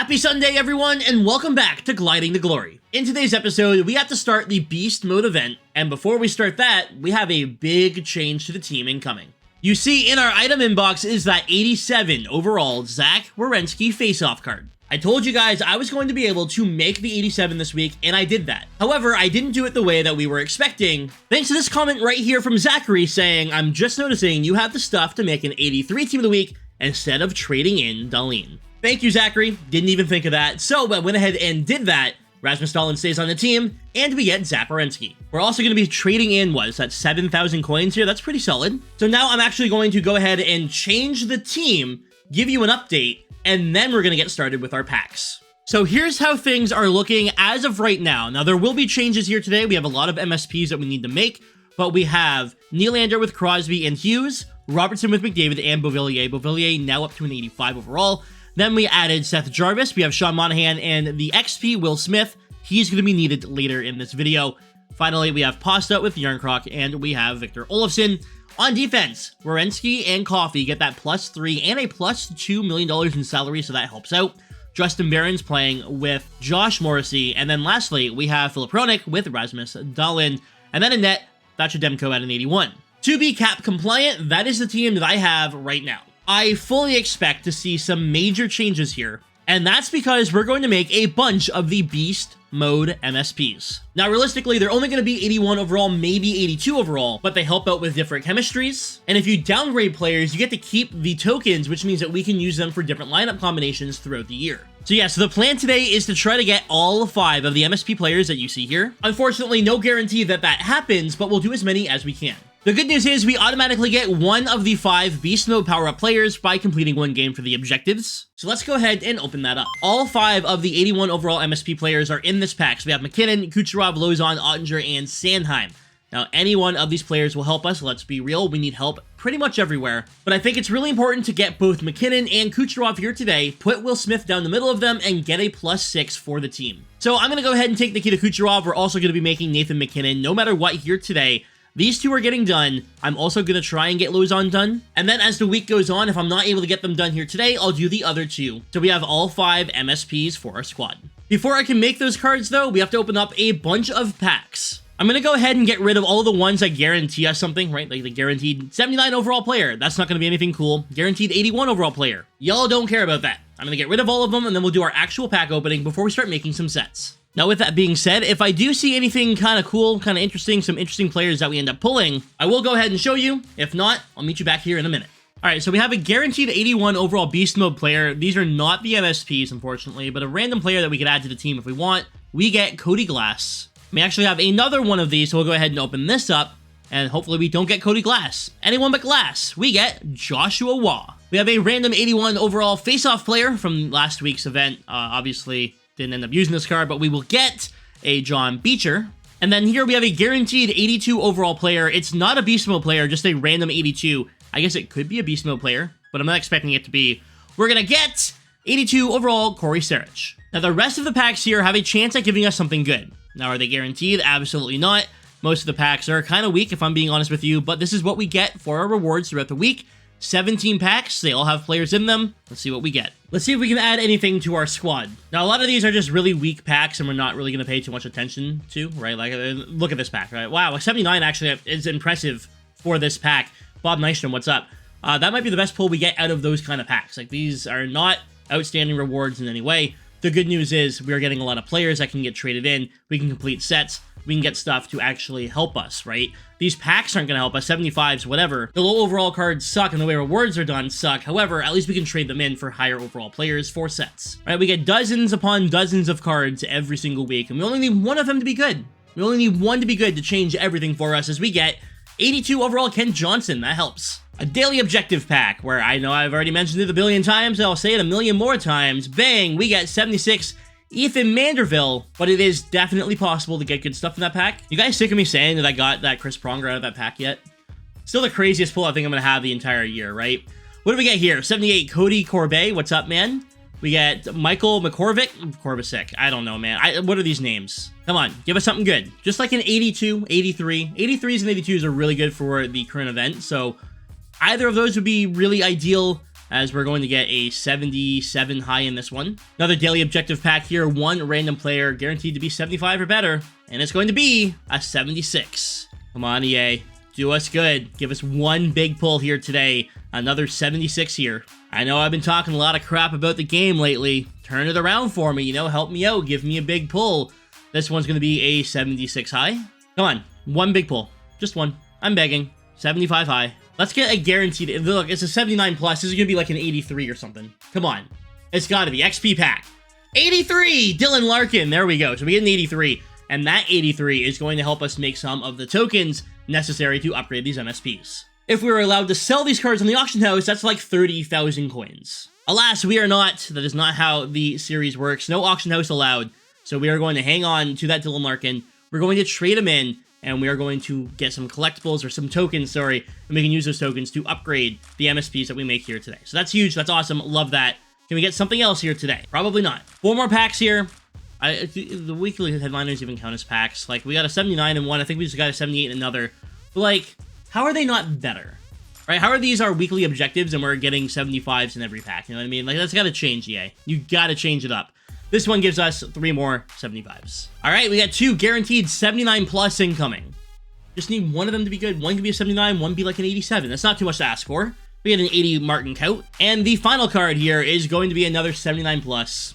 Happy Sunday, everyone, and welcome back to Gliding to Glory. In today's episode, we have to start the Beast Mode event, and before we start that, we have a big change to the team incoming. You see, in our item inbox is that 87 overall Zach Werenski face-off card. I told you guys I was going to be able to make the 87 this week, and I did that. However, I didn't do it the way that we were expecting, thanks to this comment right here from Zachary saying, "I'm just noticing you have the stuff to make an 83 team of the week instead of trading in Dahlin." Thank you, Zachary. Didn't even think of that. So I went ahead and did that. Rasmus Dahlin stays on the team, and we get Zach Werenski. We're also going to be trading in, what is that, 7,000 coins here? That's pretty solid. So now I'm actually going to go ahead and change the team, give you an update, and then we're going to get started with our packs. So here's how things are looking as of right now. Now, there will be changes here today. We have a lot of MSPs that we need to make, but we have Nylander with Crosby and Hughes, Robertson with McDavid and Beauvillier. Beauvillier now up to an 85 overall. Then we added Seth Jarvis, we have Sean Monahan, and the XP Will Smith. He's going to be needed later in this video. Finally, we have Pasta with Yarncroc, and we have Victor Olofsson. On defense, Werenski and Coffee get that +3 and a +2 million dollars in salary, so that helps out. Justin Barron's playing with Josh Morrissey. And then lastly, we have Filip Hronek with Rasmus Dahlin. And then in net, Thatcher Demko at an 81. To be cap compliant, that is the team that I have right now. I fully expect to see some major changes here, and that's because we're going to make a bunch of the Beast Mode MSPs. Now, realistically, they're only going to be 81 overall, maybe 82 overall, but they help out with different chemistries, and if you downgrade players, you get to keep the tokens, which means that we can use them for different lineup combinations throughout the year. So yeah, so the plan today is to try to get all 5 of the MSP players that you see here. Unfortunately, no guarantee that that happens, but we'll do as many as we can. The good news is we automatically get 1 of the 5 Beast Mode power-up players by completing 1 game for the objectives. So let's go ahead and open that up. All 5 of the 81 overall MSP players are in this pack. So we have McKinnon, Kucherov, Lozon, Ottinger, and Sandheim. Now, any one of these players will help us. Let's be real, we need help pretty much everywhere. But I think it's really important to get both McKinnon and Kucherov here today, put Will Smith down the middle of them, and get a +6 for the team. So I'm going to go ahead and take Nikita Kucherov. We're also going to be making Nathan McKinnon no matter what here today. These 2 are getting done. I'm also going to try and get Lozon done. And then as the week goes on, if I'm not able to get them done here today, I'll do the other 2. So we have all 5 MSPs for our squad. Before I can make those cards, though, we have to open up a bunch of packs. I'm going to go ahead and get rid of all the ones that guarantee us something, right? Like the guaranteed 79 overall player. That's not going to be anything cool. Guaranteed 81 overall player. Y'all don't care about that. I'm going to get rid of all of them, and then we'll do our actual pack opening before we start making some sets. Now, with that being said, if I do see anything kind of cool, kind of interesting, some interesting players that we end up pulling, I will go ahead and show you. If not, I'll meet you back here in a minute. All right, so we have a guaranteed 81 overall Beast Mode player. These are not the MSPs, unfortunately, but a random player that we could add to the team if we want. We get Cody Glass. We actually have another one of these, so we'll go ahead and open this up, and hopefully we don't get Cody Glass. Anyone but Glass. We get Joshua Waugh. We have a random 81 overall face-off player from last week's event. Obviously, didn't end up using this card, but we will get a John Beecher. And then here we have a guaranteed 82 overall player. It's not a Beast Mode player, just a random 82. I guess it could be a Beast Mode player, but I'm not expecting it to be. We're going to get 82 overall Corey Sarich. Now, the rest of the packs here have a chance at giving us something good. Now, are they guaranteed? Absolutely not. Most of the packs are kind of weak, if I'm being honest with you, but this is what we get for our rewards throughout the week. 17 packs, they all have players in them. Let's see what we get. Let's see if we can add anything to our squad. Now, a lot of these are just really weak packs and we're not really going to pay too much attention to, right? Like, look at this pack, right? Wow, 79 actually is impressive for this pack. Bob Nystrom, what's up? That might be the best pull we get out of those kind of packs. Like, these are not outstanding rewards in any way. The good news is we are getting a lot of players that can get traded in. We can complete sets. We can get stuff to actually help us, right? These packs aren't going to help us, 75s, whatever. The low overall cards suck and the way rewards are done suck. However, at least we can trade them in for higher overall players for sets. Right? We get dozens upon dozens of cards every single week, and we only need 1 of them to be good. We only need 1 to be good to change everything for us as we get 82 overall Kent Johnson. That helps. A daily objective pack, where I know I've already mentioned it a billion times, and I'll say it a million more times. Bang, we get 76 Ethan Manderville, but it is definitely possible to get good stuff in that pack. You guys sick of me saying that I got that Chris Pronger out of that pack yet? Still the craziest pull I think I'm going to have the entire year, right? What do we get here? 78 Cody Corbet. What's up, man? We get Michael Korvacek. I don't know, man. What are these names? Come on, give us something good. Just like an 82, 83. 83s and 82s are really good for the current event, so either of those would be really ideal. as we're going to get a 77 high in this one. Another daily objective pack here, one random player guaranteed to be 75 or better, and it's going to be a 76. Come on, EA. Do us good. Give us one big pull here today. Another 76 here. I know I've been talking a lot of crap about the game lately. Turn it around for me, you know, help me out. Give me a big pull. This one's going to be a 76 high. Come on, one big pull. Just one. I'm begging. 75 high. Let's get a guaranteed. Look, it's a 79 plus. This is going to be like an 83 or something. Come on. It's got to be. XP pack. 83! Dylan Larkin. There we go. So we get an 83. And that 83 is going to help us make some of the tokens necessary to upgrade these MSPs. If we were allowed to sell these cards on the auction house, that's like 30,000 coins. Alas, we are not. That is not how the series works. No auction house allowed. So we are going to hang on to that Dylan Larkin. We're going to trade him in, and we are going to get some collectibles, or some tokens, sorry, and we can use those tokens to upgrade the MSPs that we make here today. So that's huge. That's awesome. Love that. Can we get something else here today? Probably not. 4 more packs here. The weekly headliners even count as packs. Like, we got a 79 in one. I think we just got a 78 in another. But, like, how are they not better? Right? How are these our weekly objectives and we're getting 75s in every pack? You know what I mean? Like, that's got to change, EA. You got to change it up. This one gives us 3 more 75s. All right, we got 2 guaranteed 79 plus incoming. Just need one of them to be good. One can be a 79, one be like an 87. That's not too much to ask for. We get an 80 Martin Kaut. And the final card here is going to be another 79 plus.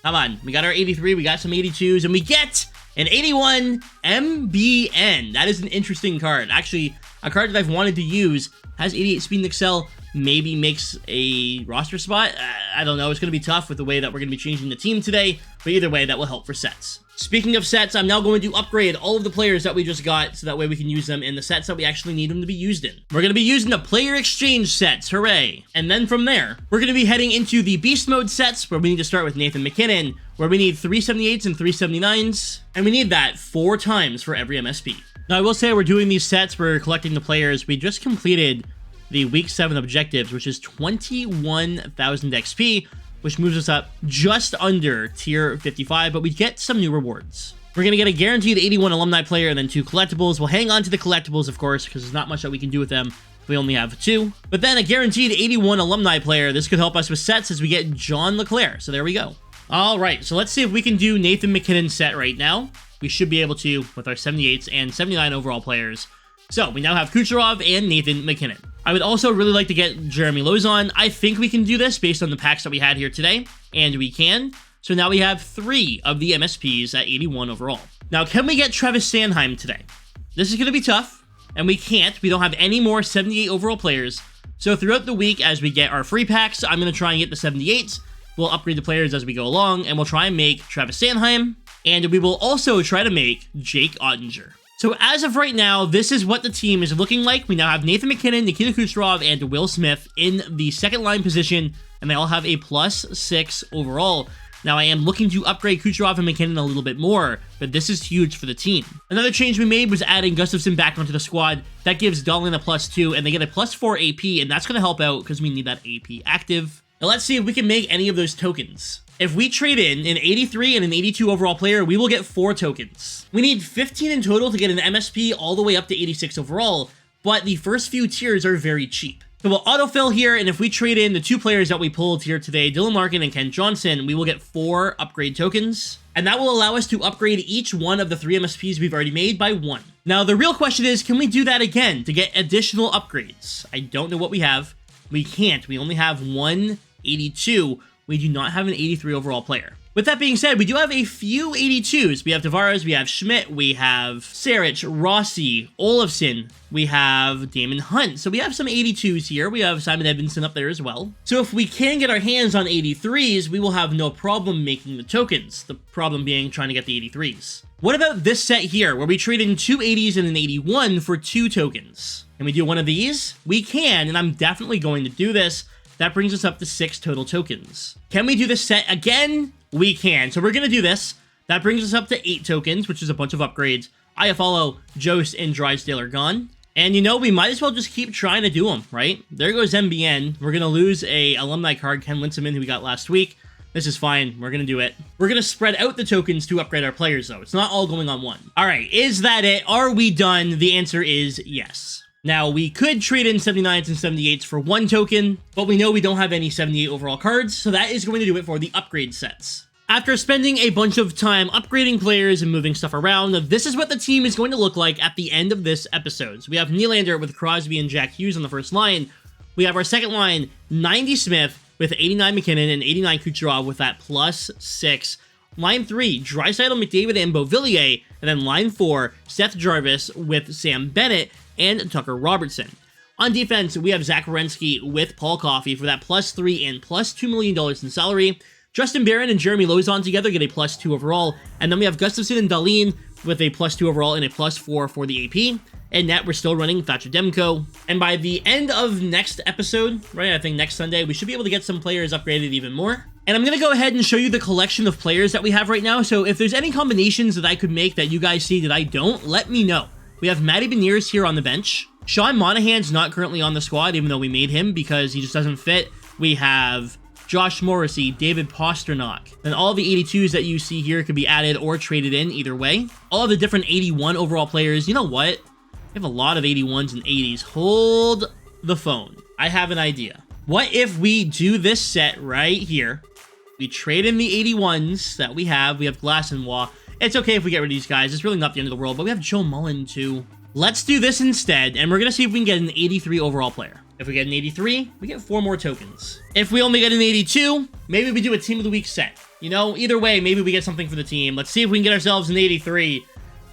Come on, we got our 83, we got some 82s, and we get an 81 MBN. That is an interesting card. Actually, a card that I've wanted to use, has 88 speed and excel, maybe makes a roster spot. I don't know, it's going to be tough with the way that we're going to be changing the team today, but either way, that will help for sets. Speaking of sets, I'm now going to upgrade all of the players that we just got, so that way we can use them in the sets that we actually need them to be used in. We're going to be using the player exchange sets, hooray! And then from there, we're going to be heading into the beast mode sets, where we need to start with Nathan McKinnon, where we need 378s and 379s, and we need that 4 times for every MSP. Now, I will say we're doing these sets, we're collecting the players. We just completed the Week 7 objectives, which is 21,000 XP, which moves us up just under tier 55, but we get some new rewards. We're going to get a guaranteed 81 alumni player and then 2 collectibles. We'll hang on to the collectibles, of course, because there's not much that we can do with them. We only have 2. But then a guaranteed 81 alumni player. This could help us with sets as we get John LeClaire. So there we go. All right, so let's see if we can do Nathan McKinnon set right now. We should be able to with our 78s and 79 overall players. So we now have Kucherov and Nathan McKinnon. I would also really like to get Jeremy Lozon. I think we can do this based on the packs that we had here today, and we can. So now we have 3 of the MSPs at 81 overall. Now, can we get Travis Sanheim today? This is going to be tough, and we can't. We don't have any more 78 overall players. So throughout the week, as we get our free packs, I'm going to try and get the 78s. We'll upgrade the players as we go along, and we'll try and make Travis Sanheim, and we will also try to make Jake Ottinger. So as of right now, this is what the team is looking like. We now have Nathan McKinnon, Nikita Kucherov, and Will Smith in the second line position, and they all have a +6 overall. Now, I am looking to upgrade Kucherov and McKinnon a little bit more, but this is huge for the team. Another change we made was adding Gustafsson back onto the squad. That gives Dahlin a +2, and they get a +4 AP, and that's going to help out because we need that AP active. Now, let's see if we can make any of those tokens. If we trade in an 83 and an 82 overall player, we will get 4 tokens. We need 15 in total to get an MSP all the way up to 86 overall, but the first few tiers are very cheap. So we'll autofill here, and if we trade in the 2 players that we pulled here today, Dylan Larkin and Ken Johnson, we will get 4 upgrade tokens, and that will allow us to upgrade each one of the 3 MSPs we've already made by 1. Now, the real question is, can we do that again to get additional upgrades? I don't know what we have. We can't. We only have 1 82. We do not have an 83 overall player. With that being said, we do have a few 82s. We have Tavares, we have Schmidt, we have Sarich, Rossi, Olofsson, we have Damon Hunt. So we have some 82s here. We have Simon Edmondson up there as well. So if we can get our hands on 83s, we will have no problem making the tokens. The problem being trying to get the 83s. What about this set here, where we trade in 2 80s and an 81 for 2 tokens? Can we do one of these? We can, and I'm definitely going to do this. That brings us up to 6 total tokens. Can we do this set again? We can. So we're going to do this. That brings us up to 8 tokens, which is a bunch of upgrades. Iafallo, Jost, and Drysdale are gone. And you know, we might as well just keep trying to do them, right? There goes MBN. We're going to lose a alumni card, Ken Winseman, who we got last week. This is fine. We're going to do it. We're going to spread out the tokens to upgrade our players, though. It's not all going on one. All right. Is that it? Are we done? The answer is yes. Now, we could trade in 79s and 78s for one token, but we know we don't have any 78 overall cards, so that is going to do it for the upgrade sets. After spending a bunch of time upgrading players and moving stuff around, this is what the team is going to look like at the end of this episode. So we have Nylander with Crosby and Jack Hughes on the first line. We have our second line, 90 Smith with 89 McKinnon and 89 Kucherov with that +6. Line 3, Draisaitl, McDavid, and Beauvillier. And then line 4, Seth Jarvis with Sam Bennett and Tucker Robertson. On defense, we have Zach Werenski with Paul Coffey for that +3 and +$2 million in salary. Justin Barron and Jeremy Lauzon together get a +2 overall. And then we have Gustafsson and Dahlin with a +2 overall and a +4 for the AP. And net, we're still running Thatcher Demko. And by the end of next episode, right, I think next Sunday, we should be able to get some players upgraded even more. And I'm going to go ahead and show you the collection of players that we have right now. So if there's any combinations that I could make that you guys see that I don't, let me know. We have Matty Beniers here on the bench. Sean Monahan's not currently on the squad, even though we made him because he just doesn't fit. We have Josh Morrissey, David Pastrnak. And all the 82s that you see here could be added or traded in either way. All of the different 81 overall players. You know what? We have a lot of 81s and 80s. Hold the phone. I have an idea. What if we do this set right here? We trade in the 81s that we have. We have Glasnow. It's okay if we get rid of these guys. It's really not the end of the world, but we have Joe Mullen too. Let's do this instead, and we're going to see if we can get an 83 overall player. If we get an 83, we get 4 more tokens. If we only get an 82, maybe we do a Team of the Week set. You know, either way, maybe we get something for the team. Let's see if we can get ourselves an 83.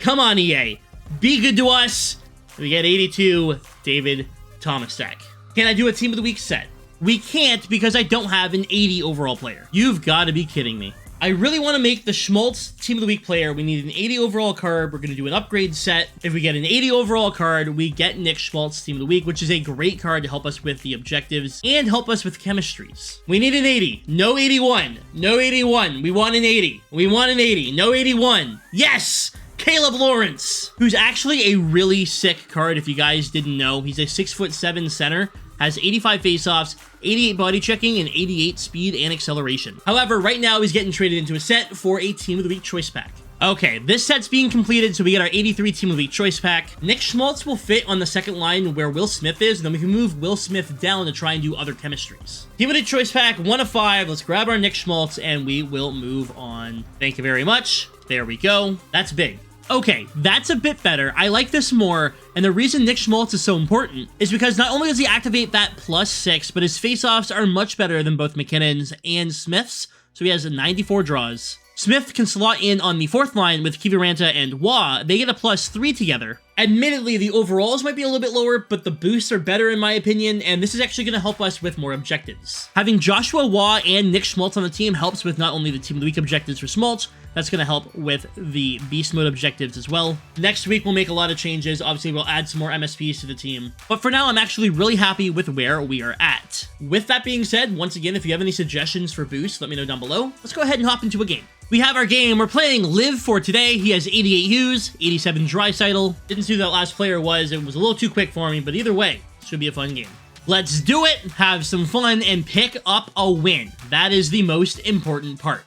Come on, EA. Be good to us. We get 82, David Tomasek. Can I do a Team of the Week set? We can't because I don't have an 80 overall player. You've got to be kidding me. I really want to make the Schmaltz Team of the Week player. We need an 80 overall card. We're going to do an upgrade set. If we get an 80 overall card, we get Nick Schmaltz Team of the Week, which is a great card to help us with the objectives and help us with chemistries. We need an 80. No 81. No 81. We want an 80. We want an 80. No 81. Yes! Caleb Lawrence, who's actually a really sick card if you guys didn't know. He's a 6'7" center, has 85 faceoffs, 88 body checking, and 88 speed and acceleration. However, right now he's getting traded into a set for a Team of the Week choice pack. Okay, this set's being completed, so we get our 83 Team of the Week choice pack. Nick Schmaltz will fit on the second line where Will Smith is, and then we can move Will Smith down to try and do other chemistries. Team of the Week choice pack, 1 of 5. Let's grab our Nick Schmaltz, and we will move on. Thank you very much. There we go. That's big. Okay, that's a bit better. I like this more, and the reason Nick Schmaltz is so important is because not only does he activate that +6, but his faceoffs are much better than both McKinnon's and Smith's, so he has 94 draws. Smith can slot in on the fourth line with Kiviranta and Waugh. They get a +3 together. Admittedly, the overalls might be a little bit lower, but the boosts are better in my opinion, and this is actually going to help us with more objectives. Having Joshua Waugh and Nick Schmaltz on the team helps with not only the Team of the Week objectives for Schmaltz, that's going to help with the Beast Mode objectives as well. Next week, we'll make a lot of changes. Obviously, we'll add some more MSPs to the team. But for now, I'm actually really happy with where we are at. With that being said, once again, if you have any suggestions for boosts, let me know down below. Let's go ahead and hop into a game. We have our game. We're playing Liv for today. He has 88 Hughes, 87 Draisaitl. Didn't see who that last player was. It was a little too quick for me, but either way, should be a fun game. Let's do it, have some fun, and pick up a win. That is the most important part.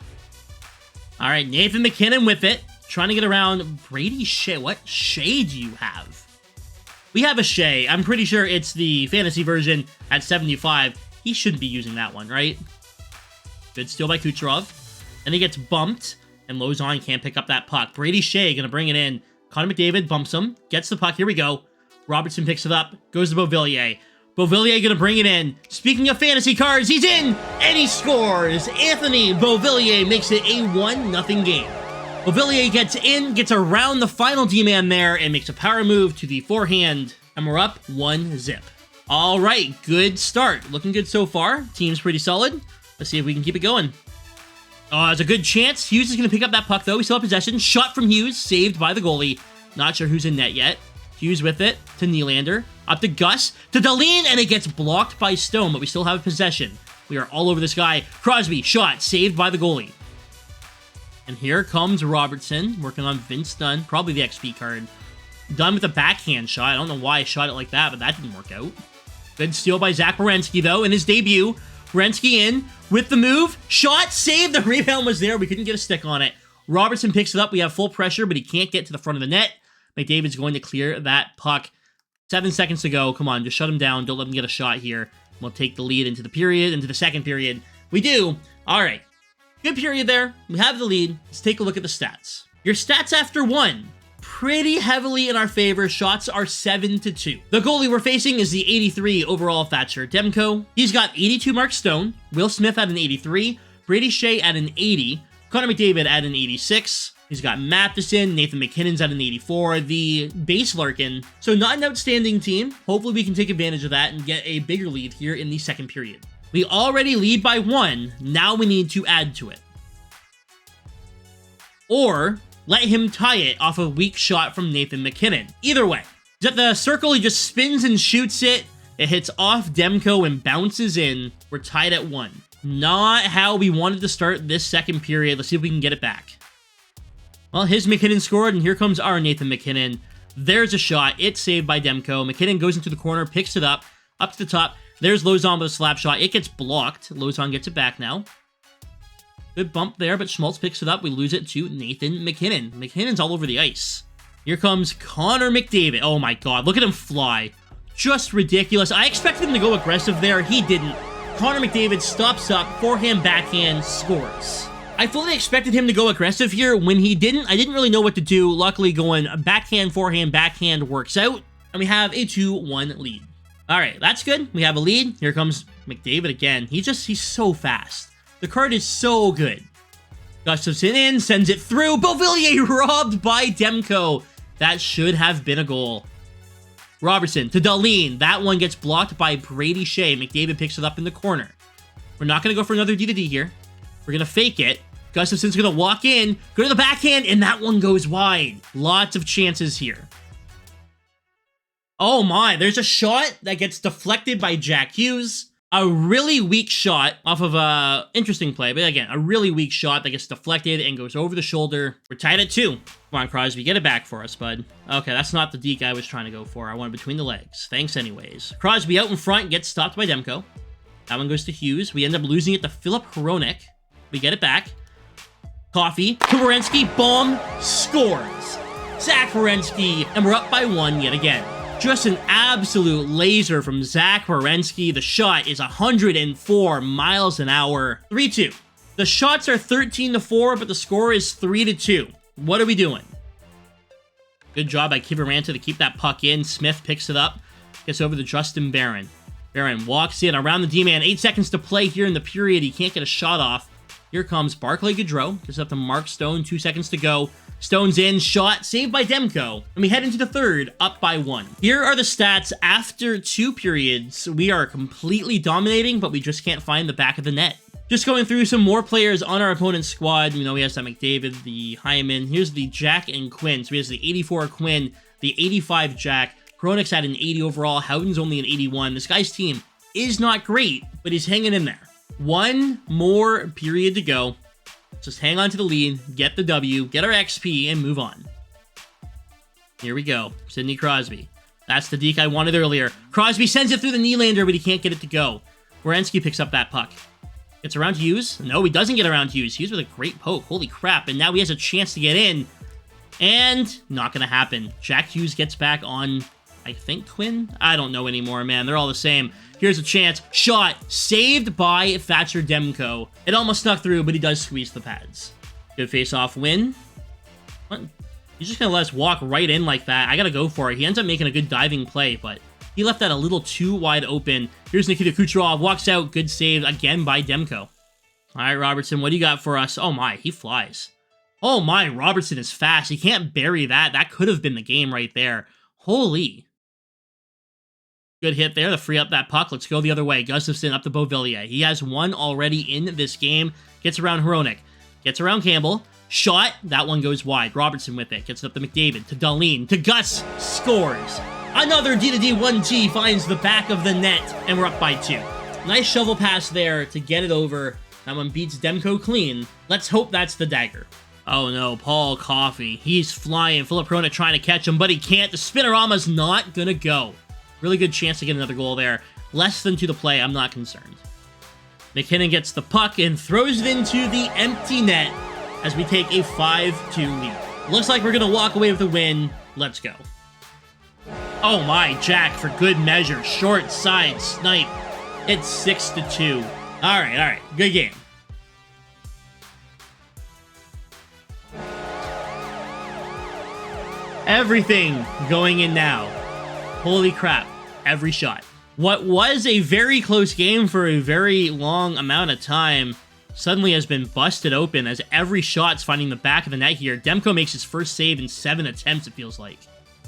All right, Nathan McKinnon with it. Trying to get around Brady Shea. What Shea do you have? We have a Shea. I'm pretty sure it's the fantasy version at 75. He shouldn't be using that one, right? Good steal by Kucherov. And he gets bumped, and Lauzon can't pick up that puck. Brady Shea going to bring it in. Connor McDavid bumps him, gets the puck. Here we go. Robertson picks it up, goes to Beauvillier. Beauvillier going to bring it in. Speaking of fantasy cards, he's in, and he scores. Anthony Beauvillier makes it a 1-0 game. Beauvillier gets in, gets around the final D-man there, and makes a power move to the forehand, and we're up 1-0. All right, good start. Looking good so far. Team's pretty solid. Let's see if we can keep it going. There's a good chance. Hughes is going to pick up that puck, though. We still have possession. Shot from Hughes, saved by the goalie. Not sure who's in net yet. Hughes with it to Nylander. Up to Gus, to Dahlin, and it gets blocked by Stone, but we still have possession. We are all over this guy. Crosby, shot, saved by the goalie. And here comes Robertson, working on Vince Dunn, probably the XP card. Dunn with a backhand shot. I don't know why I shot it like that, but that didn't work out. Good steal by Zach Werenski, though, in his debut. Werenski in with the move. Shot, saved. The rebound was there. We couldn't get a stick on it. Robertson picks it up. We have full pressure, but he can't get to the front of the net. McDavid's going to clear that puck. 7 seconds to go. Come on, just shut him down. Don't let him get a shot here. We'll take the lead into the second period. We do. All right. Good period there. We have the lead. Let's take a look at the stats. Your stats after 1. Pretty heavily in our favor. Shots are 7-2. The goalie we're facing is the 83 overall Thatcher Demko. He's got 82 Mark Stone. Will Smith at an 83. Brady Shea at an 80. Connor McDavid at an 86. He's got Matheson, Nathan McKinnon's at an 84, the base Larkin. So not an outstanding team. Hopefully we can take advantage of that and get a bigger lead here in the second period. We already lead by 1. Now we need to add to it. Or let him tie it off a weak shot from Nathan McKinnon. Either way. He's at the circle, he just spins and shoots it. It hits off Demko and bounces in. We're tied at 1. Not how we wanted to start this second period. Let's see if we can get it back. Well, his McKinnon scored, and here comes our Nathan McKinnon. There's a shot. It's saved by Demko. McKinnon goes into the corner, picks it up to the top. There's Lozon with a slap shot. It gets blocked. Lozon gets it back now. Good bump there, but Schmaltz picks it up. We lose it to Nathan McKinnon. McKinnon's all over the ice. Here comes Connor McDavid. Oh my god, look at him fly. Just ridiculous. I expected him to go aggressive there. He didn't. Connor McDavid stops up, forehand, backhand, scores. I fully expected him to go aggressive here. When he didn't, I didn't really know what to do. Luckily, going backhand, forehand, backhand works out. And we have a 2-1 lead. All right, that's good. We have a lead. Here comes McDavid again. He's so fast. The card is so good. Gustafsson in, sends it through. Beauvillier robbed by Demko. That should have been a goal. Robertson to Dahlin. That one gets blocked by Brady Shea. McDavid picks it up in the corner. We're not going to go for another D-to-D here. We're going to fake it. Gustafsson's going to walk in, go to the backhand, and that one goes wide. Lots of chances here. Oh my, there's a shot that gets deflected by Jack Hughes. A really weak shot off of a interesting play, but again, a really weak shot that gets deflected and goes over the shoulder. We're tied at 2. Come on, Crosby, get it back for us, bud. Okay, that's not the deke I was trying to go for. I wanted between the legs. Thanks anyways. Crosby out in front, gets stopped by Demko. That one goes to Hughes. We end up losing it to Philip Hronek. We get it back. Coffee to Werenski. Bomb. Scores. Zach Werenski. And we're up by 1 yet again. Just an absolute laser from Zach Werenski. The shot is 104 miles an hour. 3-2. The shots are 13-4, but the score is 3-2. What are we doing? Good job by Kiviranta to keep that puck in. Smith picks it up. Gets over to Justin Barron. Barron walks in around the D-man. 8 seconds to play here in the period. He can't get a shot off. Here comes Barclay Goodrow. Just up to Mark Stone. 2 seconds to go. Stone's in. Shot. Saved by Demko. And we head into the third. Up by 1. Here are the stats after 2 periods. We are completely dominating, but we just can't find the back of the net. Just going through some more players on our opponent's squad. You know, he has that McDavid, the Hyman. Here's the Jack and Quinn. So he has the 84 Quinn, the 85 Jack. Hronek's at an 80 overall. Howden's only an 81. This guy's team is not great, but he's hanging in there. 1 more period to go. Just hang on to the lead, get the W, get our XP, and move on. Here we go. Sidney Crosby. That's the deke I wanted earlier. Crosby sends it through the Nylander, but he can't get it to go. Werenski picks up that puck. Gets around Hughes. No, he doesn't get around Hughes. Hughes with a great poke. Holy crap. And now he has a chance to get in. And not going to happen. Jack Hughes gets back on, I think, Quinn? I don't know anymore, man. They're all the same. Here's a chance. Shot. Saved by Thatcher Demko. It almost snuck through, but he does squeeze the pads. Good face-off win. What? He's just going to let us walk right in like that. I got to go for it. He ends up making a good diving play, but he left that a little too wide open. Here's Nikita Kucherov. Walks out. Good save again by Demko. All right, Robertson, what do you got for us? Oh, my. He flies. Oh, my. Robertson is fast. He can't bury that. That could have been the game right there. Holy. Good hit there to free up that puck. Let's go the other way. Gustafsson up to Beauvillier. He has 1 already in this game. Gets around Hronek. Gets around Campbell. Shot. That one goes wide. Robertson with it. Gets it up to McDavid. To Dahlin. To Gus. Scores. Another D-to-D 1G finds the back of the net. And we're up by 2. Nice shovel pass there to get it over. That one beats Demko clean. Let's hope that's the dagger. Oh no, Paul Coffey. He's flying. Philip Hronek trying to catch him, but he can't. The Spinorama's not gonna go. Really good chance to get another goal there. Less than 2 to play. I'm not concerned. McKinnon gets the puck and throws it into the empty net as we take a 5-2 lead. Looks like we're going to walk away with a win. Let's go. Oh my, Jack, for good measure. Short side snipe. It's 6-2. All right. Good game. Everything going in now. Holy crap. Every shot. What was a very close game for a very long amount of time suddenly has been busted open as every shot's finding the back of the net here. Demko makes his first save in 7 attempts, it feels like.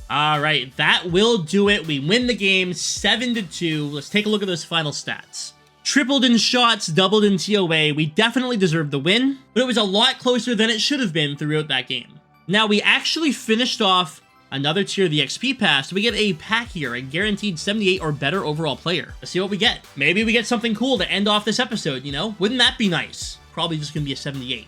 All right, that will do it. We win the game 7-2. Let's take a look at those final stats. Tripled in shots, doubled in TOA. We definitely deserved the win, but it was a lot closer than it should have been throughout that game. Now, we actually finished off another tier of the XP pass. We get a pack here, a guaranteed 78 or better overall player. Let's see what we get. Maybe we get something cool to end off this episode, you know? Wouldn't that be nice? Probably just gonna be a 78.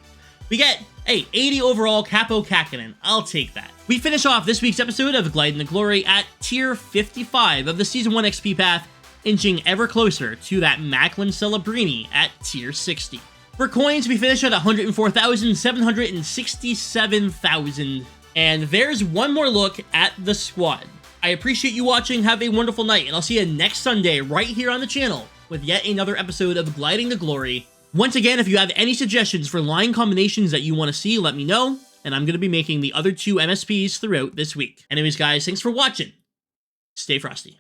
We get, hey, 80 overall Capo Kakinen. I'll take that. We finish off this week's episode of Gliding the Glory at tier 55 of the Season 1 XP path, inching ever closer to that Macklin Celebrini at tier 60. For coins, we finish at 104,767,000. And there's one more look at the squad. I appreciate you watching, have a wonderful night, and I'll see you next Sunday right here on the channel with yet another episode of Gliding the Glory. Once again, if you have any suggestions for line combinations that you want to see, let me know, and I'm going to be making the other 2 MSPs throughout this week. Anyways, guys, thanks for watching. Stay frosty.